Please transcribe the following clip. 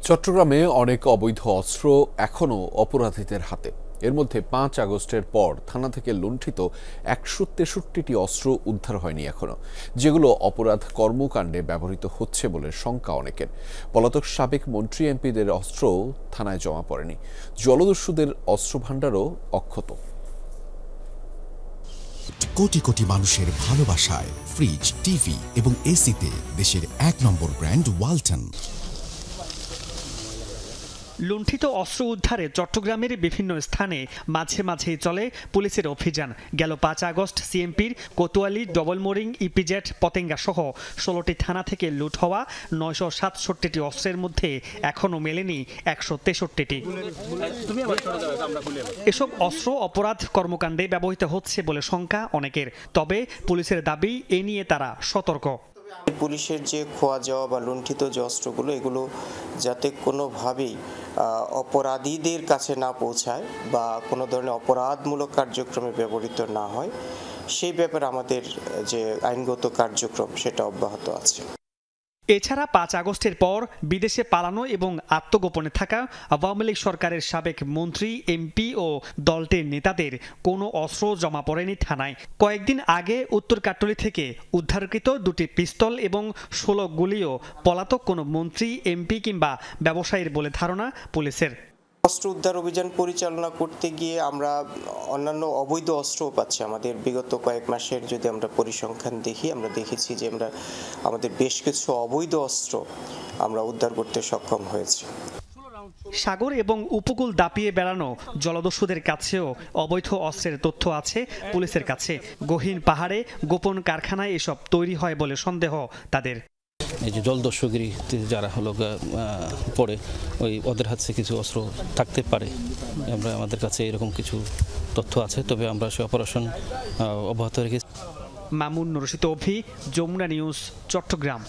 চট্টগ্রামে অনেক অবৈধ অস্ত্র এখনও অপরাধীদের হাতে। এর মধ্যে ৫ আগস্টের পর থানা থেকে লুণ্ঠিত ১৬৩টি অস্ত্র উদ্ধার হয়নি এখনো, যেগুলো অপরাধ কর্মকাণ্ডে ব্যবহৃত হচ্ছে বলে শঙ্কা অনেকের। পলাতক সাবেক মন্ত্রী এমপিদের অস্ত্র থানায় জমা পড়েনি। জলদস্যুদের অস্ত্র ভাণ্ডারও অক্ষত। কোটি কোটি মানুষের ভালোবাসায় ফ্রিজ, টিভি এবং এসিতে দেশের ১ নম্বর ব্র্যান্ড ওয়ালটন। লুণ্ঠিত অস্ত্র উদ্ধারে চট্টগ্রামের বিভিন্ন স্থানে মাঝে মাঝেই চলে পুলিশের অভিযান। গেল ৫ আগস্ট সিএমপির কোতোয়ালি, ডবলমোরিং, ইপিজেড, পতেঙ্গা সহ ১৬টি থানা থেকে লুট হওয়া ৯৬৭টি অস্ত্রের মধ্যে এখনও মেলেনি ১৬৩টি। এসব অস্ত্র অপরাধ কর্মকাণ্ডে ব্যবহৃত হচ্ছে বলে শঙ্কা অনেকের। তবে পুলিশের দাবি, এ নিয়ে তারা সতর্ক। পুলিশের যে খোয়া যাওয়া বা লুণ্ঠিত যে অস্ত্রগুলো, এগুলো যাতে কোনোভাবেই অপরাধীদের কাছে না পৌঁছায় বা কোনো ধরনের অপরাধমূলক কার্যক্রমে ব্যবহৃত না হয়, সেই ব্যাপারে আমাদের যে আইনগত কার্যক্রম সেটা অব্যাহত আছে। এছাড়া ৫ আগস্টের পর বিদেশে পালানো এবং আত্মগোপনে থাকা আওয়ামী লীগ সরকারের সাবেক মন্ত্রী, এমপি ও দলটির নেতাদের কোনো অস্ত্র জমা পড়েনি থানায়। কয়েকদিন আগে উত্তর কাট্টলী থেকে উদ্ধারকৃত ২টি পিস্তল এবং ১৬ গুলিও পলাতক কোনো মন্ত্রী, এমপি কিংবা ব্যবসায়ীর বলে ধারণা পুলিশের। অস্ত্র উদ্ধার অভিযান পরিচালনা করতে গিয়ে আমরা অন্যান্য অবৈধ অস্ত্রও পাচ্ছি। আমাদের বিগত কয়েক মাসের যদি আমরা পরিসংখ্যান দেখি, আমরা দেখেছি যে আমাদের বেশ কিছু অবৈধ অস্ত্র আমরা উদ্ধার করতে সক্ষম হয়েছি। সাগর এবং উপকূল দাপিয়ে বেড়ানো জলদস্যুদের কাছেও অবৈধ অস্ত্রের তথ্য আছে পুলিশের কাছে। গহীন পাহাড়ে গোপন কারখানায় এসব তৈরি হয় বলে সন্দেহ তাদের। এই যে জলদস্যুগিরি যারা হলো পড়ে, ওদের হাতে কিছু অস্ত্র থাকতে পারে। আমাদের কাছে এরকম কিছু তথ্য আছে, তবে আমরা সে অপারেশন অব্যাহত রেখেছি। মামুন রশিদ অভি, যমুনা নিউজ, চট্টগ্রাম।